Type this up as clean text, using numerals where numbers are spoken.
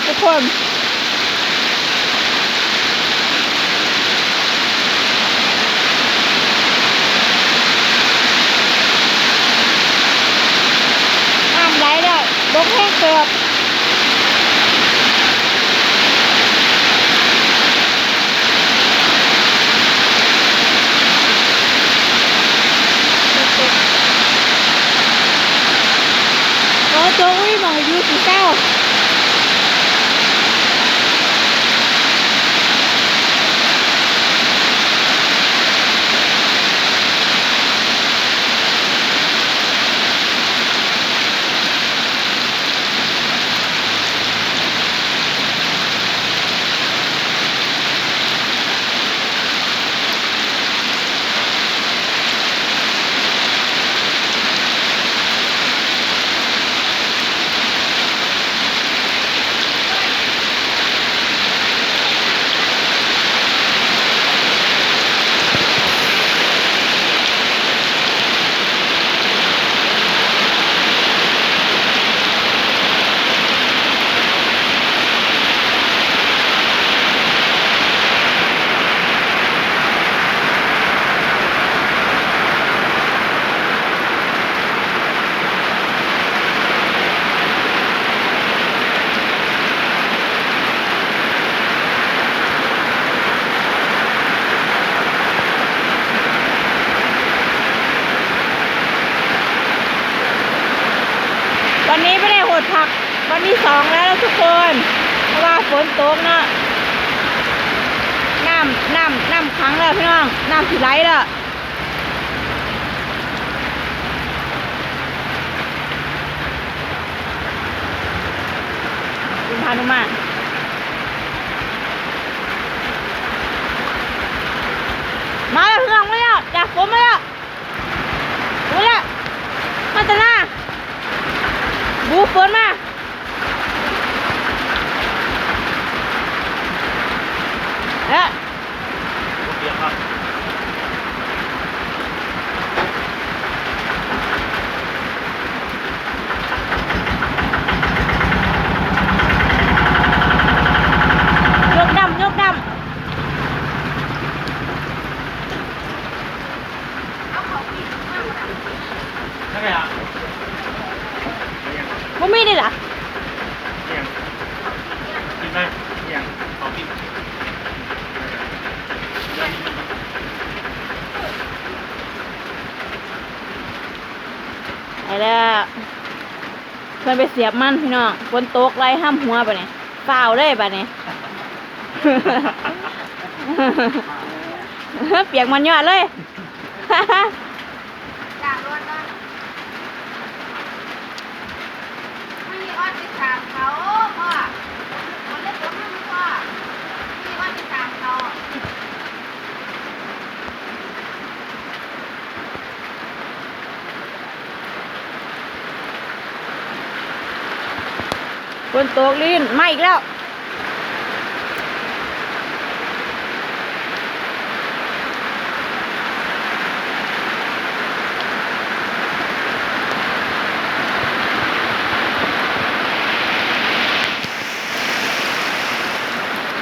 ทุกคนน้ำไหลแล้วลงแห้งเกือบตัวอุ้ยมองอยู่สีเก้าวันนี้ไม่ได้หดผักวันที่2แล้วทุกคนเพราะว่าฝนตกเนาะน้ำขังแล้วพี่น้องน้ำสิไหลแล้วคุณพานุมาแล้วพี่น้องมาแล้วจากฝนมาแล้วมาตะหน้าบูฝนมาเอ๊ะยกดำใช่ไหมอ่ะบ่มีได้หรอกินไหมอย่างขอกินไปแล้วเพื่อนไปเสียบมันพี่น้องฝนตกไล่ห้ามหัวไปเนี่ยฝ้าวเลยไปเนี่ยเปียกมันยอดเลยฝนตกลื่นมาอีกแล้ว